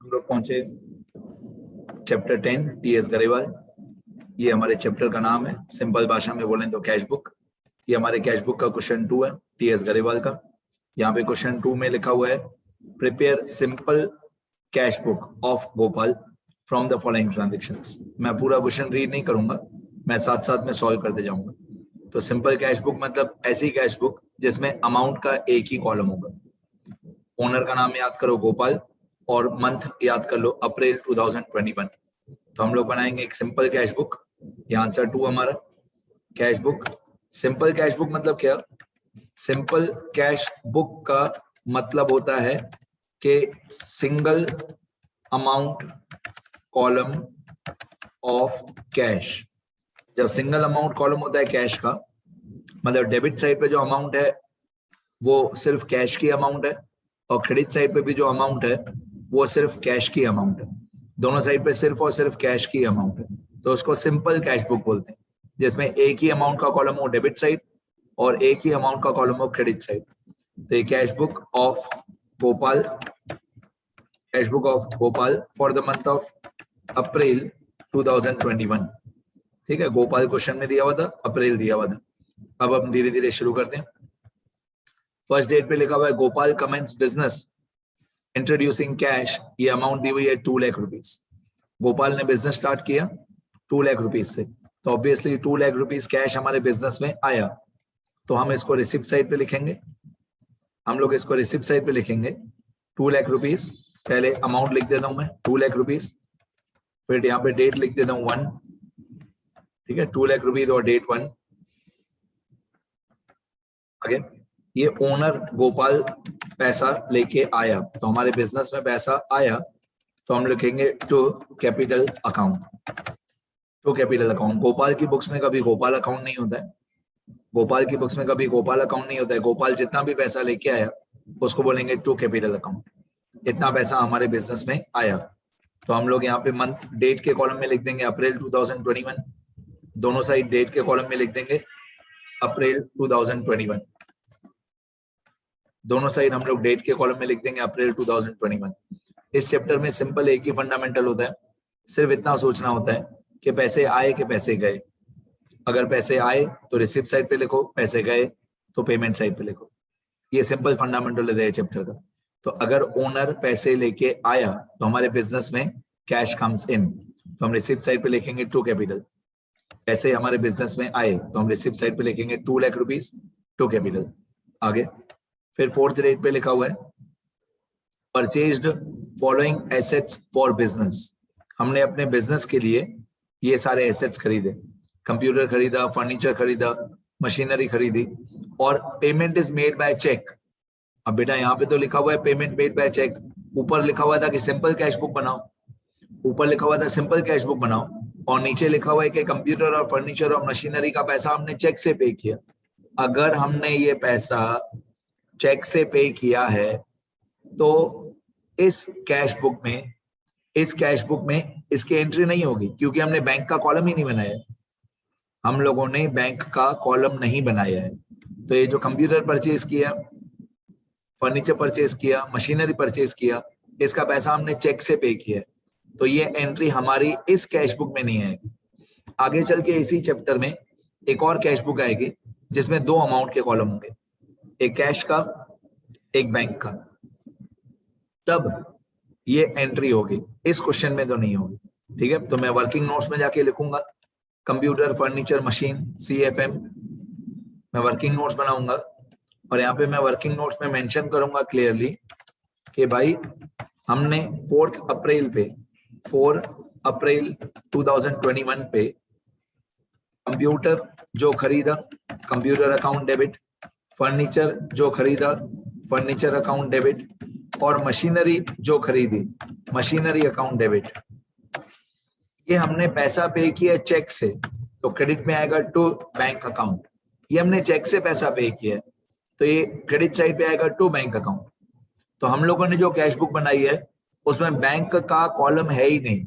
हम लोग पहुंचे चैप्टर 10 टीएस गरेवाल। ये हमारे चैप्टर का नाम है, सिंपल भाषा में बोलें तो कैश बुक। ये हमारे कैश बुक का क्वेश्चन 2 है टीएस गरेवाल का। यहाँ पे क्वेश्चन 2 में लिखा हुआ है prepare simple cash book of Gopal from the following transactions. मैं पूरा क्वेश्चन रीड नहीं करूंगा, मैं साथ साथ में सॉल्व करते जाऊंगा। तो सिंपल कैश बुक मतलब ऐसी कैश बुक जिसमें अमाउंट का एक ही कॉलम होगा। ओनर का नाम याद करो गोपाल और मंथ याद कर लो अप्रैल 2021। तो हम लोग बनाएंगे एक सिंपल कैश बुक। ये आंसर 2 हमारा। Cash book, simple cash book मतलब क्या? सिंपल कैश बुक का मतलब होता है कि single amount column of cash. जब सिंगल अमाउंट कॉलम होता है कैश का, मतलब डेबिट साइड पे जो अमाउंट है वो सिर्फ कैश की अमाउंट है और क्रेडिट साइड पे भी जो अमाउंट है वो सिर्फ कैश की अमाउंट है। दोनों साइड पे सिर्फ और सिर्फ कैश की अमाउंट है, तो उसको सिंपल कैश बुक बोलते हैं, जिसमें एक ही अमाउंट का कॉलम हो डेबिट साइड और एक ही अमाउंट का कॉलम हो क्रेडिट साइड। तो ये cash book of Gopal, cash book of Gopal for the month of April 2021। ठीक है, गोपाल क्वेश्चन में दिया हुआ था, अप्रैल दिया हुआ था। अब हम धीरे धीरे शुरू करते हैं। फर्स्ट डेट पे लिखा हुआ है Gopal commences business introducing cash. ये अमाउंट दी हुई है 2 लाख रुपीस। गोपाल ने बिजनेस स्टार्ट किया 2 लाख रुपीस से, तो ऑब्वियसली 2 लाख रुपीस कैश हमारे बिजनेस में आया। तो हम इसको रिसिप्ट साइड पे लिखेंगे, हम लोग इसको रिसिप्ट साइड पे लिखेंगे 2 लाख रुपीस। पहले अमाउंट लिख देता हूं मैं 2 लाख रुपीस, फिर यहाँ पे डेट लिख देता हूँ 1। ठीक है, 2 लाख रुपीस और डेट 1। आगे ये ओनर गोपाल पैसा लेके आया, तो हमारे बिजनेस में पैसा आया तो हम लिखेंगे to capital account. To capital account. Gopal की बुक्स में कभी गोपाल अकाउंट नहीं होता है, गोपाल की बुक्स में कभी गोपाल अकाउंट नहीं होता है। गोपाल जितना भी पैसा लेके आया उसको बोलेंगे टू कैपिटल अकाउंट। इतना पैसा हमारे बिजनेस में आया, तो हम लोग यहाँ पे मंथ डेट के कॉलम में लिख देंगे अप्रैल 2021। दोनों साइड डेट के कॉलम में लिख देंगे अप्रैल 2021। दोनों साइड हम लोग डेट के कॉलम में लिख देंगे अप्रैल 2021। इस चैप्टर में सिंपल एक ही फंडामेंटल होता है, सिर्फ इतना सोचना होता है कि पैसे आए कि पैसे गए। अगर पैसे आए तो रिसिप्ट साइड पे लिखो, पैसे गए तो पेमेंट साइड पे लिखो। ये सिंपल फंडामेंटल है चैप्टर का। तो अगर ओनर पैसे लेके आया तो हमारे बिजनेस में कैश कम्स इन, तो हम रिसिप्ट साइड पे लिखेंगे टू कैपिटल। पैसे हमारे बिजनेस में आए तो हम रिसिप्ट साइड पे लिखेंगे 2 लाख रुपीस टू कैपिटल। आगे फिर फोर्थ डेट पे लिखा हुआ है purchased following assets for business. हमने अपने बिजनेस के लिए ये सारे एसेट्स खरीदे, कंप्यूटर खरीदा, फर्नीचर खरीदा, मशीनरी खरीदी, और payment is made by cheque. अब बेटा यहाँ पे तो लिखा हुआ है पेमेंट मेड बाय चेक, ऊपर लिखा हुआ था कि सिंपल कैश बुक बनाओ, ऊपर लिखा हुआ था सिंपल कैश बुक बनाओ, और नीचे लिखा हुआ है कि कंप्यूटर और फर्नीचर और मशीनरी का पैसा हमने चेक से पे किया। अगर हमने ये पैसा चेक से पे किया है तो इस कैश बुक में इसकी एंट्री नहीं होगी, क्योंकि हमने बैंक का कॉलम ही नहीं बनाया है। हम लोगों ने बैंक का कॉलम नहीं बनाया है। तो ये जो कंप्यूटर परचेज किया, फर्नीचर परचेज किया, मशीनरी परचेज किया, इसका पैसा हमने चेक से पे किया है, तो ये एंट्री हमारी इस कैश बुक में नहीं आएगी। आगे चल के इसी चैप्टर में एक और कैश बुक आएगी जिसमें 2 अमाउंट के कॉलम होंगे, एक कैश का एक बैंक का, तब ये एंट्री होगी। इस क्वेश्चन में तो नहीं होगी। ठीक है, तो मैं वर्किंग नोट्स में जाके लिखूंगा कंप्यूटर, फर्नीचर, मशीन, CFM। मैं वर्किंग नोट्स बनाऊंगा और यहाँ पे मैं वर्किंग नोट्स में मेंशन करूंगा क्लियरली कि भाई हमने 4 अप्रैल 2021 पे कंप्यूटर जो खरीदा, कंप्यूटर अकाउंट डेबिट, फर्नीचर जो खरीदा, फर्नीचर अकाउंट डेबिट, और मशीनरी जो खरीदी, मशीनरी अकाउंट डेबिट, ये हमने पैसा पे किया चेक से, तो क्रेडिट में आएगा टू बैंक अकाउंट। ये हमने चेक से पैसा पे किया है तो ये क्रेडिट साइड पे आएगा टू बैंक अकाउंट। तो हम लोगों ने जो कैश बुक बनाई है उसमें बैंक का कॉलम है ही नहीं।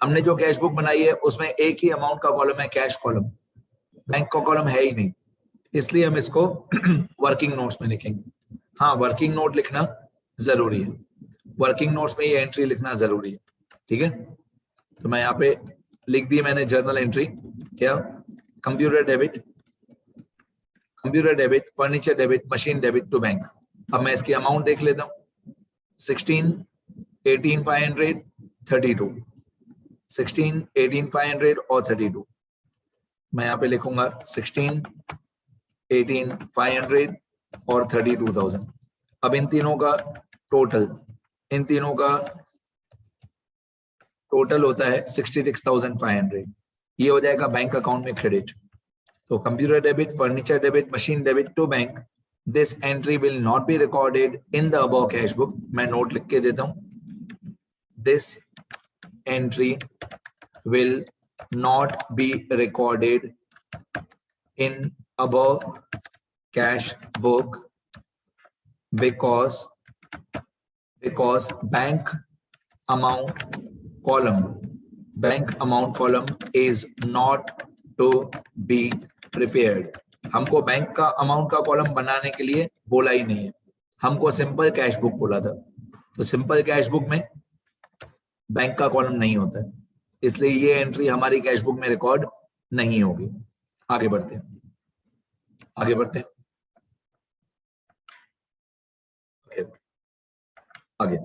हमने जो कैश बुक बनाई है उसमें एक ही अमाउंट का कॉलम है, कैश कॉलम, बैंक का कॉलम है ही नहीं, इसलिए हम इसको वर्किंग नोट्स में लिखेंगे। हाँ, वर्किंग नोट लिखना जरूरी है। वर्किंग नोट्स में ये एंट्री लिखना जरूरी है, ठीक है। तो मैं यहाँ पे लिख दी मैंने जर्नल एंट्री, क्या, computer debit, furniture debit, machine debit to bank. अब मैं इसकी अमाउंट देख लेता हूँ, 16, 18,500, 32, 16, 18,500 और 32। मैं यहाँ पे लिखूंगा 16, 18,500 और 32,000। अब इन तीनों का टोटल होता है 66,500। ये हो जाएगा बैंक अकाउंट में क्रेडिट। तो computer debit, furniture debit, machine debit to bank, this entry will not be recorded in the above cash book. मैं नोट लिख के देता हूं, this entry will not be recorded in above cash book because bank amount column is not to be prepared। हमको bank का amount का column बनाने के लिए बोला ही नहीं है, हमको सिंपल कैश बुक बोला था। तो सिंपल कैश बुक में बैंक का कॉलम नहीं होता है, इसलिए ये एंट्री हमारी कैश बुक में रिकॉर्ड नहीं होगी। आगे बढ़ते हैं। आगे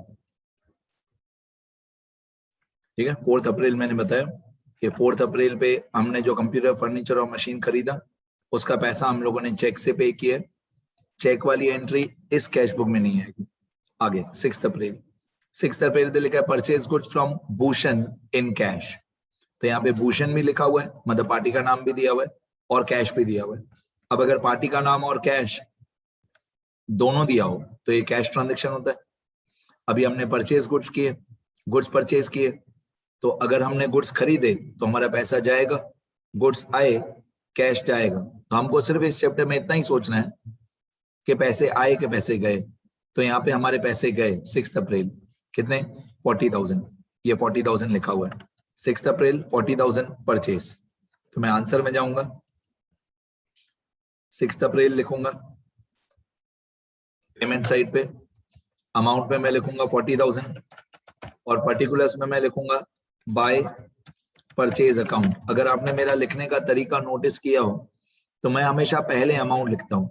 ठीक है। 4 अप्रैल मैंने बताया कि 4 अप्रैल पे हमने जो कंप्यूटर, फर्नीचर और मशीन खरीदा उसका पैसा हम लोगों ने चेक से पे किया। चेक वाली एंट्री इस कैश बुक में नहीं आएगी। आगे 6 अप्रैल पे लिखा है purchase goods from Bhushan in cash. तो यहाँ पे भूषण भी लिखा हुआ है, मतलब पार्टी का नाम भी दिया हुआ है और कैश भी दिया हुआ है। अब अगर पार्टी का नाम और कैश दोनों दिया हो तो ये कैश ट्रांजेक्शन होता है। अभी हमने परचेज गुड्स परचेज किए, तो अगर हमने गुड्स खरीदे तो हमारा पैसा जाएगा, गुड्स आए कैश जाएगा। तो हमको सिर्फ इस चैप्टर में इतना ही सोचना है कि पैसे आए कि पैसे गए। तो यहाँ पे हमारे पैसे गए 6 अप्रैल, कितने, 40,000। ये 40,000 लिखा हुआ है। 6 अप्रैल 40,000 परचेज। तो मैं आंसर में जाऊंगा, 6 अप्रैल लिखूंगा, पेमेंट साइड पे अमाउंट में मैं लिखूंगा 40,000 और पर्टिकुलर्स में मैं लिखूंगा बाय परचेज अकाउंट। अगर आपने मेरा लिखने का तरीका नोटिस किया हो तो मैं हमेशा पहले अमाउंट लिखता हूं।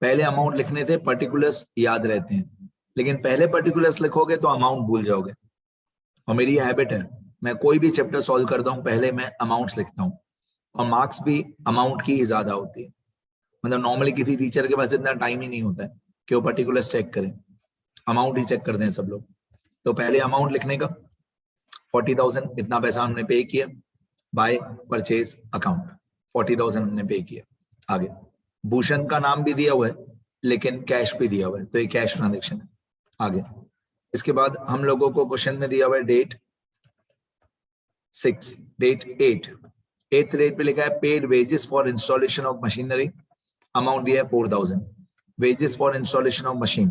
पहले अमाउंट लिखने से पर्टिकुलर्स याद रहते हैं, लेकिन पहले पर्टिकुलर्स लिखोगे तो अमाउंट भूल जाओगे। और मेरी हैबिट है, मैं कोई भी चैप्टर सॉल्व करता हूं पहले मैं अमाउंट्स लिखता हूं, और मार्क्स भी अमाउंट की ही ज्यादा होती है। मतलब नॉर्मली किसी टीचर के पास इतना टाइम ही नहीं होता है कि वो पर्टिकुलर्स चेक करें, अमाउंट ही चेक करते हैं सब लोग। तो पहले अमाउंट लिखने का 40,000 इतना पैसा हमने पे किया बाय परचेज अकाउंट, 40,000 हमने पे किया। आगे भूषण का नाम भी दिया हुआ है लेकिन कैश भी दिया हुआ है, तो ये कैश ट्रांजेक्शन है। आगे इसके बाद हम लोगों को क्वेश्चन में दिया हुआ है डेट 6, डेट 8th डेट पे लिखा है paid wages for installation of machinery, amount दिया है 4,000। Wages for installation of machine,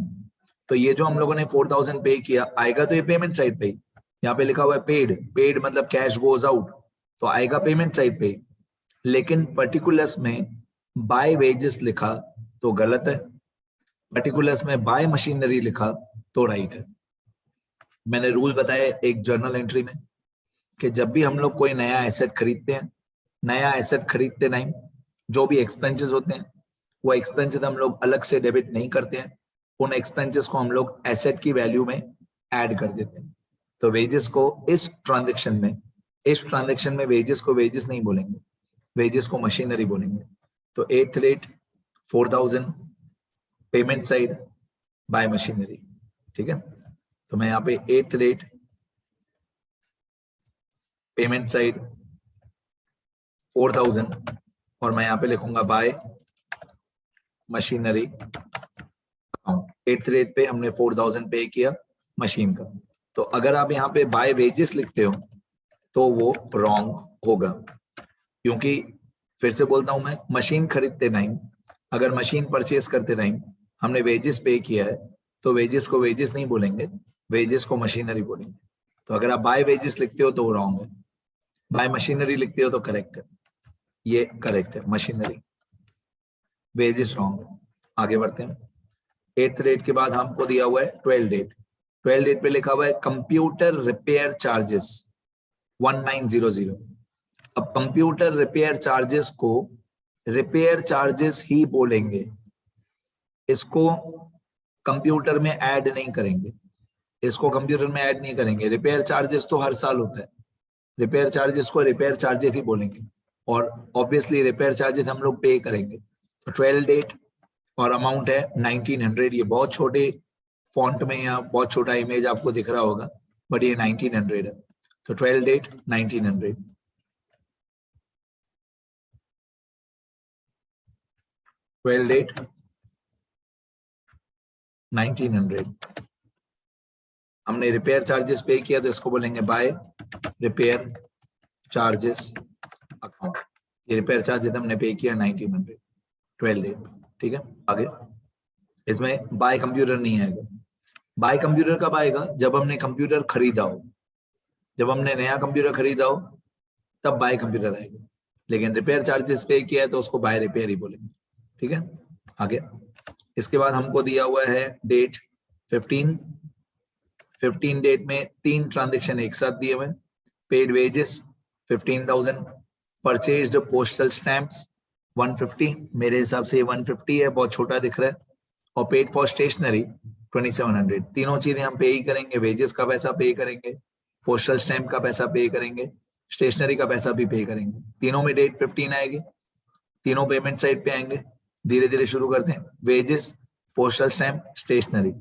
तो ये जो हम लोगों ने 4,000 पे किया आएगा तो ये पेमेंट साइड पे, यहाँ पे लिखा हुआ है पेड मतलब कैश गोज आउट, तो आएगा पेमेंट साइड पे। लेकिन पर्टिकुलर्स में बाय वेजेस लिखा तो गलत है, पर्टिकुलर्स में बाय मशीनरी लिखा तो राइट है। मैंने रूल बताया एक जर्नल एंट्री में कि जब भी हम लोग कोई नया एसेट खरीदते हैं, नया एसेट खरीदते टाइम जो भी एक्सपेंसेस होते हैं वो एक्सपेंसेस हम लोग अलग से डेबिट नहीं करते हैं, उन एक्सपेंसेस को हम लोग एसेट की वैल्यू में ऐड कर देते हैं। तो वेजेस को इस ट्रांजैक्शन में वेजेस को वेजेस नहीं बोलेंगे, वेजेस को मशीनरी बोलेंगे। तो 8th date 4,000 payment side by machinery, ठीक है। तो मैं यहाँ पे 8th डेट पेमेंट साइड 4,000 और मैं यहाँ पे लिखूंगा bye machinery account. 8th date पे हमने 4,000 पे किया मशीन का। तो अगर आप यहाँ पे बाय वेजेस लिखते हो तो वो रॉन्ग होगा, क्योंकि फिर से बोलता हूं मैं, मशीन खरीदते टाइम अगर मशीन परचेज करते टाइम हमने वेजेस पे किया है तो वेजेस को वेजेस नहीं बोलेंगे, वेजेस को मशीनरी बोलेंगे। तो अगर आप बाय वेजेस लिखते हो तो वो रॉन्ग है, बाय मशीनरी लिखते हो तो करेक्ट है, ये करेक्ट है, मशीनरी, वेजेस रॉन्ग है। आगे बढ़ते हैं। 8th डेट के बाद हमको दिया हुआ है 12th डेट। 12 डेट पे लिखा हुआ है कंप्यूटर रिपेयर चार्जेस 1900। अब कंप्यूटर रिपेयर चार्जेस को रिपेयर चार्जेस ही बोलेंगे, इसको कंप्यूटर में ऐड नहीं करेंगे, इसको कंप्यूटर में ऐड नहीं करेंगे। रिपेयर चार्जेस तो हर साल होता है, रिपेयर चार्जेस को रिपेयर चार्जेस ही बोलेंगे और ऑब्वियसली रिपेयर चार्जेस हम लोग पे करेंगे। तो 12 डेट और अमाउंट है 1900। ये बहुत छोटे फॉन्ट में या बहुत छोटा इमेज आपको दिख रहा होगा, बट ये 1900 है। तो 12 डेट 1900, 12 डेट 1900। हमने रिपेयर चार्जेस पे किया तो इसको बोलेंगे बाय रिपेयर चार्जेस अकाउंट। ये रिपेयर चार्जेस हमने पे किया 1900, 12 डेट। ठीक है, आगे इसमें बाय कंप्यूटर नहीं आएगा। बाय कंप्यूटर कब आएगा? जब हमने कंप्यूटर खरीदा हो, जब हमने नया कंप्यूटर खरीदा हो तब बाय कंप्यूटर आएगा। लेकिन रिपेयर चार्जेस पे किया है तो उसको बाय रिपेयर ही बोलेंगे। ठीक है, आगे इसके बाद हमको दिया हुआ है डेट 15। 15 डेट में 3 ट्रांजेक्शन एक साथ दिए हुए। Paid wages 15,000, purchased postal stamps 150, मेरे हिसाब से 150 है, बहुत छोटा दिख रहा है, और पेड फॉर स्टेशनरी 2700। तीनों चीजें हम पे ही करेंगे। वेजेस का पैसा पे करेंगे, पोस्टल स्टैंप का पैसा पे करेंगे, स्टेशनरी का पैसा भी पे करेंगे। तीनों में डेट 15 आएगी, तीनों पेमेंट साइड पे आएंगे। धीरे धीरे शुरू करते हैं। Wages, postal stamp, stationery.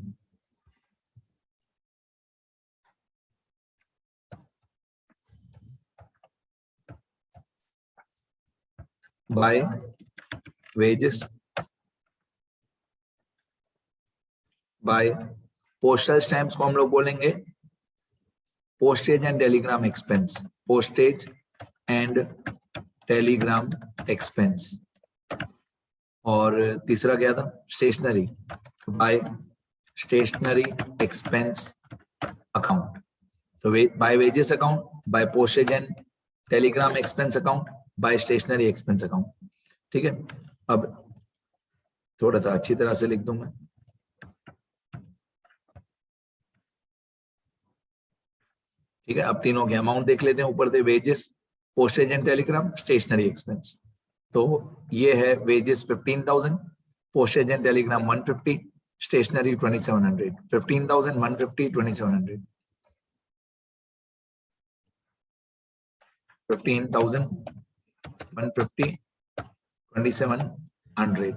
By wages, by postal stamps को हम लोग बोलेंगे postage and telegram expense, postage and telegram expense. और तीसरा क्या था? Stationery, by stationery expense account. तो by wages account, by postage and telegram expense account, by stationery expense account. ठीक है, अब थोड़ा सा अच्छी तरह से लिख दूं मैं। ठीक है, अब तीनों के अमाउंट देख लेते हैं। ऊपर दे wages, postage and telegram, stationery expense. तो ये है wages 15,000, postage and telegram 150, stationery 2700। 15,000, 150, 2700। 15,000, 150, 2700।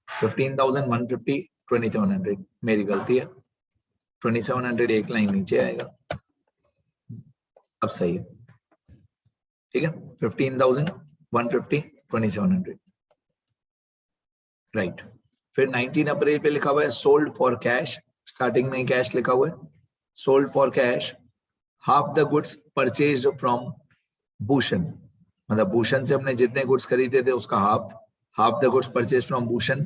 15,000, 150, 2700। मेरी गलती है, 2700 एक लाइन नीचे आएगा। अब सही है। ठीक है, 15,000, 150, 2700। राइट। फिर 19 अप्रैल पे लिखा हुआ है सोल्ड फॉर कैश। स्टार्टिंग में ही कैश लिखा हुआ है। Sold for cash half the goods purchased from Bhushan, मतलब भूषण से हमने जितने गुड्स खरीदे थे उसका half the goods purchase from Bhushan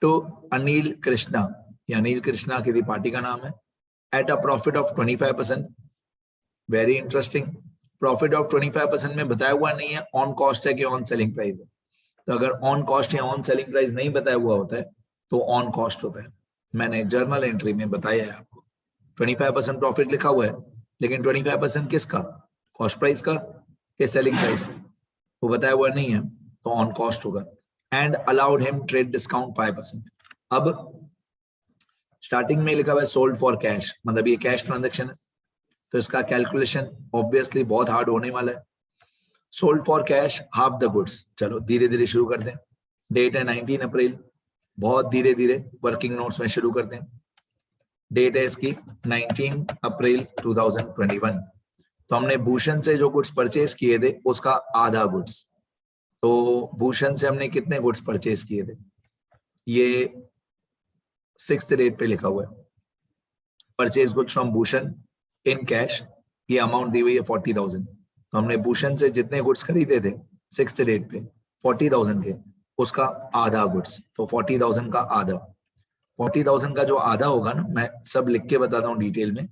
to Anil Krishna. ये अनिल कृष्णा किसी पार्टी का नाम है। At a profit of 25%। Very interesting. Profit of 25% में बताया हुआ नहीं है ऑन कॉस्ट है कि ऑन सेलिंग प्राइस है। तो अगर ऑन कॉस्ट या ऑन सेलिंग प्राइस नहीं बताया हुआ होता है तो ऑन कॉस्ट होता है। मैंने जर्नल एंट्री में बताया है आपको 25% प्रॉफिट लिखा हुआ है, लेकिन 25% किसका? कॉस्ट प्राइस का कि सेलिंग प्राइस का? वो बताया हुआ नहीं है तो ऑन कॉस्ट होगा। And allowed him trade discount 5%। अब स्टार्टिंग में लिखा हुआ है सोल्ड फॉर कैश, मतलब ये कैश ट्रांजेक्शन है, तो इसका कैलकुलेशन ऑब्वियसली बहुत हार्ड होने वाला है। Sold for cash half the goods. चलो धीरे धीरे शुरू करते हैं। डेट है 19 अप्रैल, बहुत धीरे धीरे वर्किंग नोट्स में शुरू करते हैं। डेट है इसकी 19 अप्रैल 2021। तो हमने भूषण से जो गुड्स परचेज किए थे उसका आधा गुड्स। तो भूषण से हमने कितने गुड्स परचेज किए थे? ये 6th डेट पे लिखा हुआ है। Purchase goods from Bhushan in cash, ये अमाउंट दी हुई है 40,000। तो हमने भूषण से जितने गुड्स खरीदे थे 6th डेट पे 40,000 के, उसका आधा गुड्स। तो 40,000 का आधा, 40,000 का जो आधा होगा ना, मैं सब लिख के बताता हूँ डिटेल में।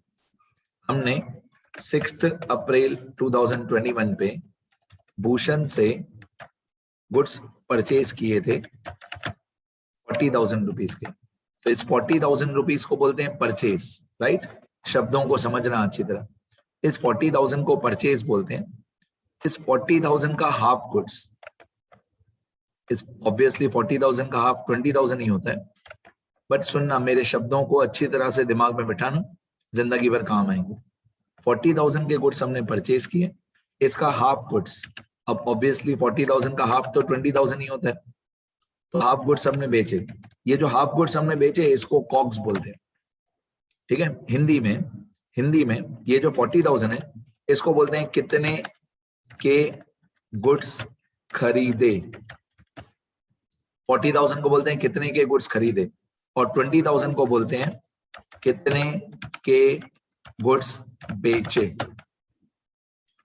हमने 6th अप्रैल 2021 पे भूषण से गुड्स परचेज किए थे 40,000 रुपीज के। तो इस 40,000 रुपीज को बोलते हैं परचेज, राइट? शब्दों को समझना अच्छी तरह। इस 40,000 को परचेज बोलते हैं। इस 40,000 का हाफ गुड्स, इस ऑब्वियसली 40,000 का हाफ 20,000 ही होता है, बट सुनना, मेरे शब्दों को अच्छी तरह से दिमाग में बिठाना, जिंदगी भर काम आएंगे। 40,000 के गुड्स हमने परचेज किए, इसका हाफ गुड्स, अब ऑब्वियसली 40,000 का हाफ तो 20,000 ही होता है, तो हाफ गुड्स हमने बेचे। ये जो हाफ गुड्स हमने बेचे इसको कॉग्स बोलते हैं, ठीक है? हिंदी में ये जो 40,000 है इसको बोलते हैं कितने के गुड्स खरीदे। 40,000 को बोलते हैं कितने के गुड्स खरीदे, और 20,000 को बोलते हैं कितने के गुड्स बेचे।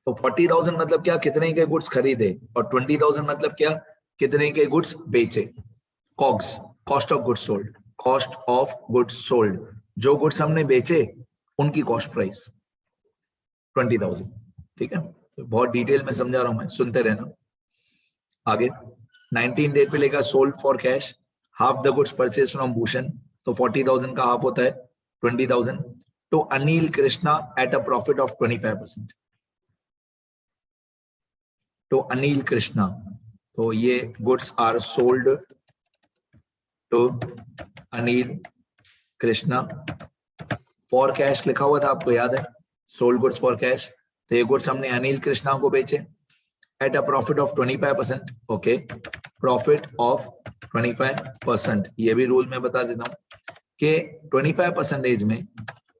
तो 40,000 मतलब क्या? कितने के गुड्स खरीदे, और 20,000 मतलब क्या? कितने के गुड्स बेचे। COGS, cost of goods sold, cost of goods sold, जो गुड्स हमने बेचे उनकी कॉस्ट प्राइस 20,000, ठीक है? तो बहुत डिटेल में समझा रहा हूं मैं, सुनते रहना। आगे 19 डेट पे लेगा sold for cash, half the goods purchase from Bhushan, तो 40,000 का हाफ होता है 20,000, to Anil Krishna at a profit of 25%। To Anil Krishna, तो ये goods are sold to Anil Krishna for cash लिखा हुआ था, आपको याद है? सोल्ड गुड्स फॉर कैश, तो ये गुड्स हमने अनिल कृष्णा को बेचे eight a profit of 25%। Okay, profit of 25%, ये भी रूल में बता देता हूं कि 25% में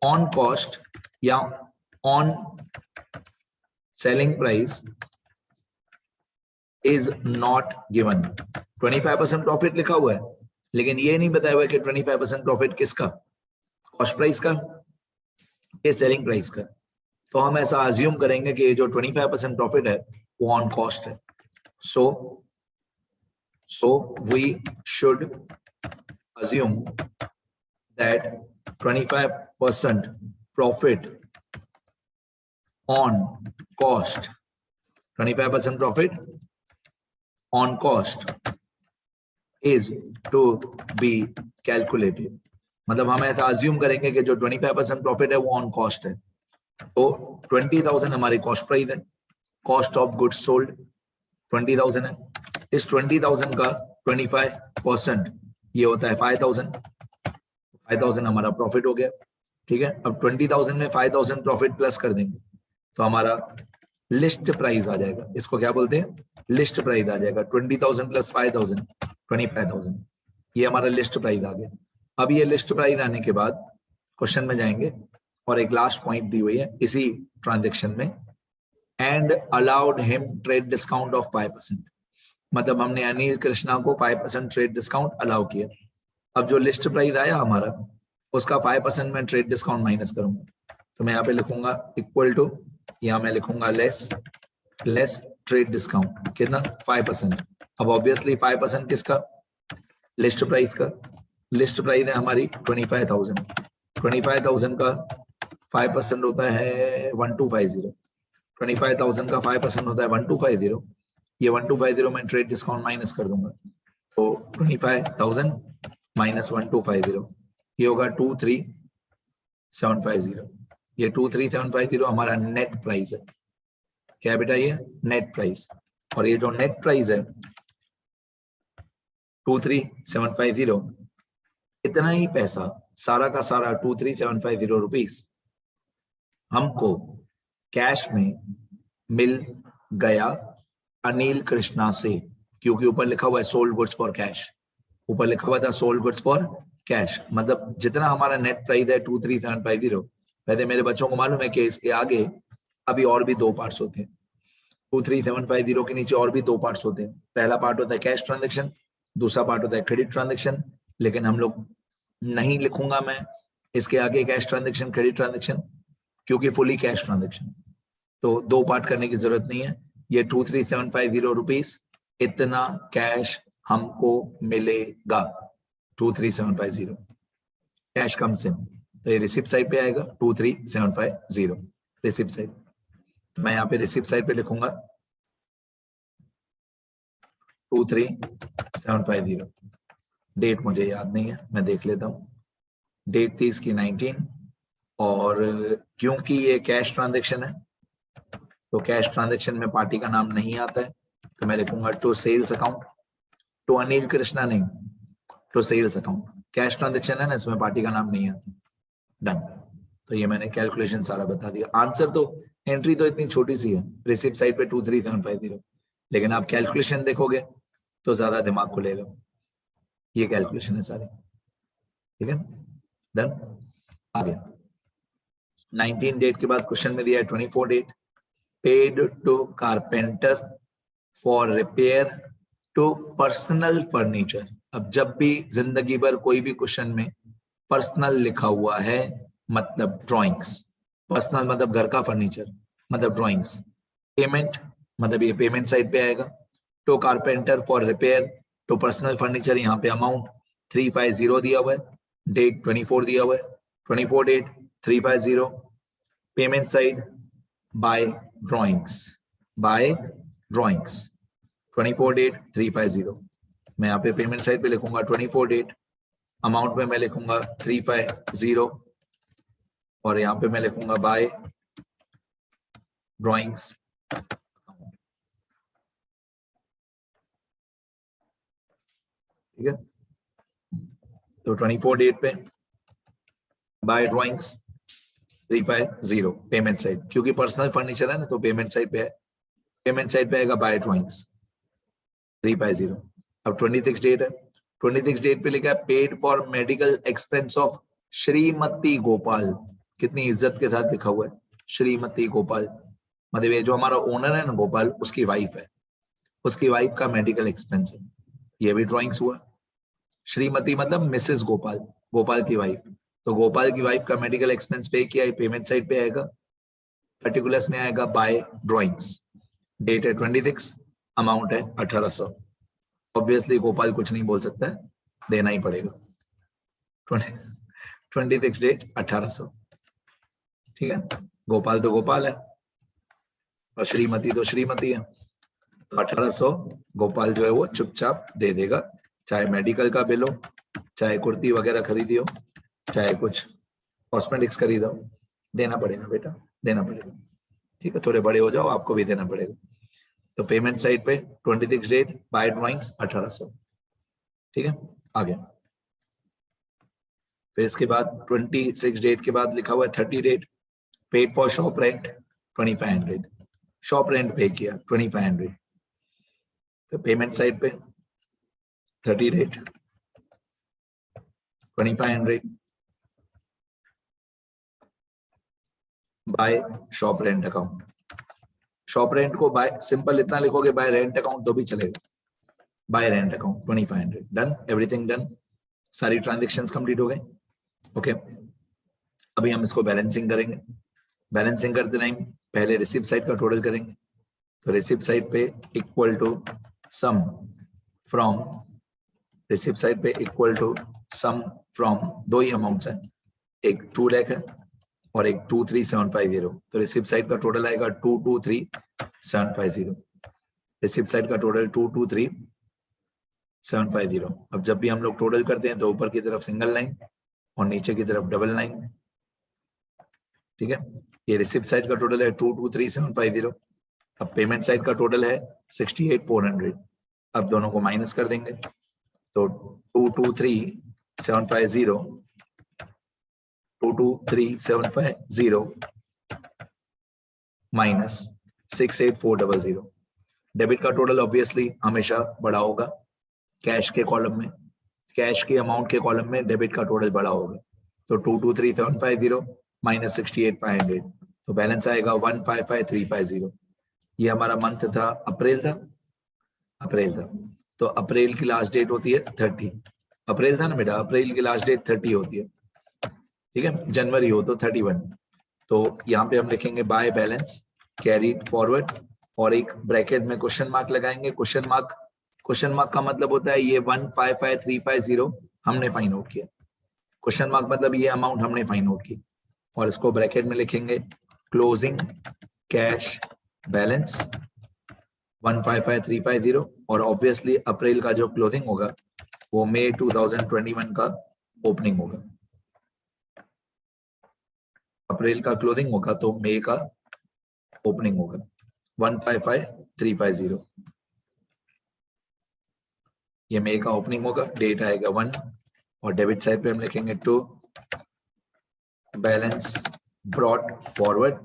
ऑन कॉस्ट या on selling price is not given. 25% profit लिखा हुआ है, लेकिन ये नहीं बताया हुआ कि 25% प्रॉफिट किसका? कॉस्ट प्राइस का या सेलिंग प्राइस का। तो हम ऐसा अज्यूम करेंगे कि जो 25% प्रॉफिट है वो ऑन कॉस्ट है। So we should assume that 25% profit on cost, 25% profit on cost is to be calculated। मतलब हम ऐसा अज्यूम करेंगे कि जो 25% प्रॉफिट है वो ऑन कॉस्ट है, तो 20,000 हमारी कॉस्ट प्राइस है, कॉस्ट ऑफ गुड्स सोल्ड 20,000 है, इस 20,000 का 25% ये होता है 5,000 हमारा प्रॉफिट हो गया, ठीक है? अब 20,000 में 5,000 प्रॉफिट प्लस कर देंगे तो हमारा लिस्ट प्राइस आ जाएगा। इसको क्या बोलते हैं? लिस्ट प्राइस आ जाएगा। 20,000 प्लस 5,000 25,000, ये हमारा लिस्ट प्राइस आ गया। अब ये लिस्ट प्राइस आने के बाद क्वेश्चन में जाएंगे और एक लास्ट पॉइंट दी हुई है इसी ट्रांजेक्शन में, and allowed him trade discount of 5%, मतलब हमने अनिल कृष्णा को 5% ट्रेड डिस्काउंट अलाउ किया। अब जो लिस्ट प्राइस आया हमारा उसका 5% में ट्रेड डिस्काउंट माइनस करूंगा, तो मैं यहाँ पे लिखूंगा इक्वल टू, यहाँ मैं लिखूंगा लेस ट्रेड डिस्काउंट, कितना? 5%। अब ऑब्वियसली 5% किसका? लिस्ट प्राइस का। लिस्ट प्राइस है हमारी 25,000, 25,000 का 5% होता है 1250, 25,000 का 5% होता है 1250, ये 1250 में ट्रेड डिस्काउंट माइनस कर दूंगा, तो 25,000 माइनस 1250, ये होगा 23,750। ये 23,750 हमारा नेट प्राइस है। क्या बेटा? ये नेट प्राइस। और ये जो नेट प्राइस है 23,750, इतना ही पैसा, सारा का सारा 23,750 रुपीस हमको कैश में मिल गया अनिल कृष्णा से, क्योंकि ऊपर लिखा हुआ है सोल्ड गुड्स फॉर कैश, ऊपर लिखा हुआ था सोल्ड गुड्स फॉर कैश, मतलब जितना हमारा नेट प्राइस है 23,750। वैसे मेरे बच्चों को मालूम है कि इसके आगे अभी और भी दो पार्ट्स होते हैं। 23,750 के नीचे और भी दो पार्ट्स होते हैं। पहला पार्ट होता है कैश ट्रांजेक्शन, दूसरा पार्ट होता है क्रेडिट ट्रांजेक्शन, लेकिन हम लोग नहीं लिखूंगा मैं इसके आगे कैश ट्रांजेक्शन क्रेडिट ट्रांजेक्शन, क्योंकि फुली कैश ट्रांजेक्शन, तो दो पार्ट करने की जरूरत नहीं है। ये 23,750 रुपीस इतना कैश हमको मिलेगा, 23,750 कैश कम से, तो ये रिसिप्ट साइड पे आएगा 23,750 रिसिप्ट साइड। मैं यहाँ पे रिसिप्ट साइड पे लिखूंगा 23,750। डेट मुझे याद नहीं है, मैं देख लेता हूँ। डेट थी इसकी 19, और क्योंकि ये कैश ट्रांजेक्शन है तो कैश ट्रांजेक्शन में पार्टी का नाम नहीं आता है, तो मैं लिखूंगा to sales account, to Anil Krishna नहीं, to sales account. Cash transaction है ना, इसमें पार्टी का नाम नहीं आता। डन। तो ये मैंने कैलकुलेशन सारा बता दिया। आंसर तो, एंट्री तो इतनी छोटी सी है, रिसिप्ट साइड पे 23750, लेकिन आप कैलकुलेशन देखोगे तो ज्यादा दिमाग खुलेगा। ये कैलकुलेशन है सारी, ठीक है। डन। आगे 19 डेट के बाद क्वेश्चन में दिया है 24 date, paid to carpenter for repair to personal furniture. अब जब भी जिंदगी भर कोई भी क्वेश्चन में पर्सनल लिखा हुआ है मतलब ड्राइंग्स, पर्सनल मतलब घर का फर्नीचर मतलब ड्राइंग्स, पेमेंट मतलब ये पेमेंट साइड पे आएगा, to carpenter for repair to personal furniture, यहाँ पे अमाउंट 350 दिया हुआ है, डेट 24 दिया हुआ है, 24 date 350, payment side by drawings, by drawings, 24 date 350। मैं यहाँ पे पेमेंट साइड पे लिखूंगा 24 डेट, अमाउंट में मैं लिखूंगा 350, और यहाँ पे मैं लिखूंगा बाय ड्राइंग्स। ठीक है, तो 24 डेट पे बाय ड्राइंग्स 350 पेमेंट साइड, क्योंकि पर्सनल फर्नीचर है ना तो पेमेंट साइड पे है, पेमेंट साइड पे आएगा बाय ड्राइंग्स 350। अब 26 डेट है, 26 डेट पे लिखा है paid for medical expense of Shrimati Gopal, कितनी इज्जत के साथ लिखा हुआ है श्रीमती गोपाल, मतलब ये जो हमारा ओनर है ना गोपाल, उसकी वाइफ है, उसकी वाइफ का मेडिकल एक्सपेंस है, ये भी ड्राइंग्स हुआ। श्रीमती मतलब मिसेस गोपाल, गोपाल की वाइफ, तो गोपाल की वाइफ का मेडिकल एक्सपेंस पे किया है, पेमेंट साइड पे आएगा, पर्टिकुलर्स में आएगा बाय ड्राइंग्स, डेट है 26, अमाउंट है 1800। ऑब्वियसली गोपाल कुछ नहीं बोल सकता है, देना ही पड़ेगा 26 डेट 1800, ठीक है। गोपाल तो गोपाल है और श्रीमती तो श्रीमती है, तो 1800 गोपाल जो है वो चुपचाप दे देगा, चाहे मेडिकल का बिल हो, चाहे कुर्ती वगैरह खरीदी हो, चाहे कुछ कॉस्मेटिक्स खरीदा हो, देना पड़ेगा बेटा, देना पड़ेगा, ठीक है। थोड़े बड़े हो जाओ, आपको भी देना पड़ेगा। तो पेमेंट साइड पे 26 डेट बाय ड्राइंग्स 1800, ठीक है। आगे फिर इसके बाद 26 डेट के बाद लिखा हुआ है 30 date, paid for shop rent 2500, shop rent पे किया 2500, तो पेमेंट साइड पे 30 date 2500 by shop rent account. Shop rent को बाय सिंपल इतना लिखोगे बाय रेंट अकाउंट तो भी चलेगा, by rent account 2500। Done, everything done, सारी ट्रांजेक्शन्स कंप्लीट हो गए। ओके, अभी हम इसको बैलेंसिंग करेंगे। बैलेंसिंग करते टाइम पहले रिसिप्ट साइड का टोटल करेंगे, तो रिसिप्ट साइड पे equal to sum from, receipt side पे इक्वल टू सम फ्रॉम, दो ही अमाउंट्स हैं, एक 2 लाख है और एक 23750, तो रिसिप्ट साइड का टोटल आएगा 223750, रिसिप्ट साइड का टोटल 223750। अब जब भी हम लोग टोटल करते हैं तो ऊपर की तरफ सिंगल लाइन और नीचे की तरफ डबल लाइन, ठीक है। ये रिसिप्ट साइड का टोटल है 223750, अब पेमेंट साइड का टोटल है 68400, अब दोनों को माइनस कर देंगे, तो 223750 माइनस 68400। डेबिट का टोटल ऑब्वियसली हमेशा बड़ा होगा, कैश के कॉलम में, कैश के अमाउंट के कॉलम में डेबिट का टोटल बड़ा होगा, तो 223750 माइनस 68500, तो बैलेंस आएगा 155350। ये हमारा मंथ था, अप्रैल था, अप्रैल था, तो अप्रैल की लास्ट डेट होती है 30, अप्रैल था ना बेटा, अप्रैल की लास्ट डेट 30 होती है, ठीक है। जनवरी हो तो 31, तो यहाँ पे हम लिखेंगे बाय बैलेंस कैरीड फॉरवर्ड और एक ब्रैकेट में क्वेश्चन मार्क लगाएंगे। क्वेश्चन मार्क का मतलब होता है ये 155350 हमने फाइंड आउट किया, क्वेश्चन मार्क मतलब ये अमाउंट हमने फाइंड आउट की, और इसको ब्रैकेट में लिखेंगे क्लोजिंग कैश बैलेंस 155350, और ऑब्वियसली अप्रैल का जो क्लोजिंग होगा वो मई 2021 का ओपनिंग होगा। अप्रैल का क्लोजिंग होगा तो मई का ओपनिंग होगा 155350। ये मई का ओपनिंग होगा, डेट आएगा 1 और डेबिट साइड पे हम लिखेंगे 2 बैलेंस ब्रॉट फॉरवर्ड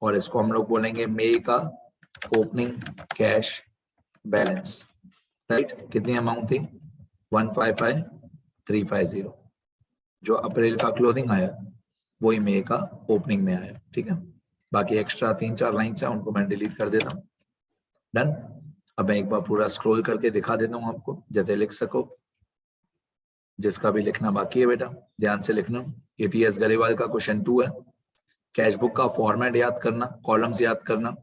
और इसको हम लोग बोलेंगे मई का ओपनिंग कैश बैलेंस। राइट, कितनी अमाउंट थी 155350। जो अप्रैल का क्लोजिंग आया वही मई का ओपनिंग में आया। ठीक है, बाकी एक्स्ट्रा 3-4 लाइन्स है उनको मैं डिलीट कर देता हूँ। डन। अब मैं एक बार पूरा स्क्रॉल करके दिखा देता हूँ आपको जैसे लिख सको। जिसका भी लिखना बाकी है बेटा ध्यान से लिखना। ये टीएस गरेवाल का क्वेश्चन 2 है। कैश बुक का फॉर्मेट याद करना, कॉलम्स याद करना,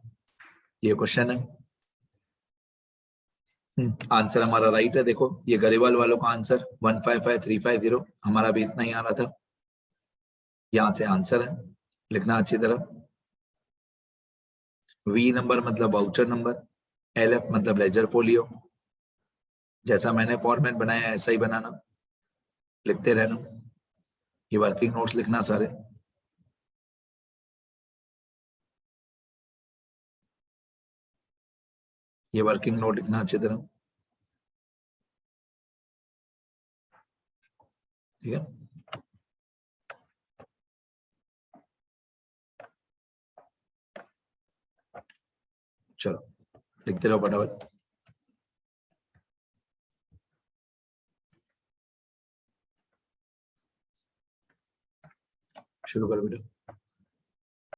ये क्वेश्चन है। आंसर हमारा राइट है। देखो ये गरेवाल वालों का आंसर 155350 हमारा भी इतना ही आ रहा था। यहां से आंसर है, लिखना अच्छी तरह। वी नंबर मतलब वाउचर नंबर, LF मतलब लेजर फोलियो। जैसा मैंने फॉर्मेट बनाया ऐसा ही बनाना, लिखते रहना। ये वर्किंग नोट्स लिखना सारे। ये वर्किंग नोट लिखना अच्छी तरह। ठीक है, चलो लिखते रहो फटाफट। शुरू करो बेटा।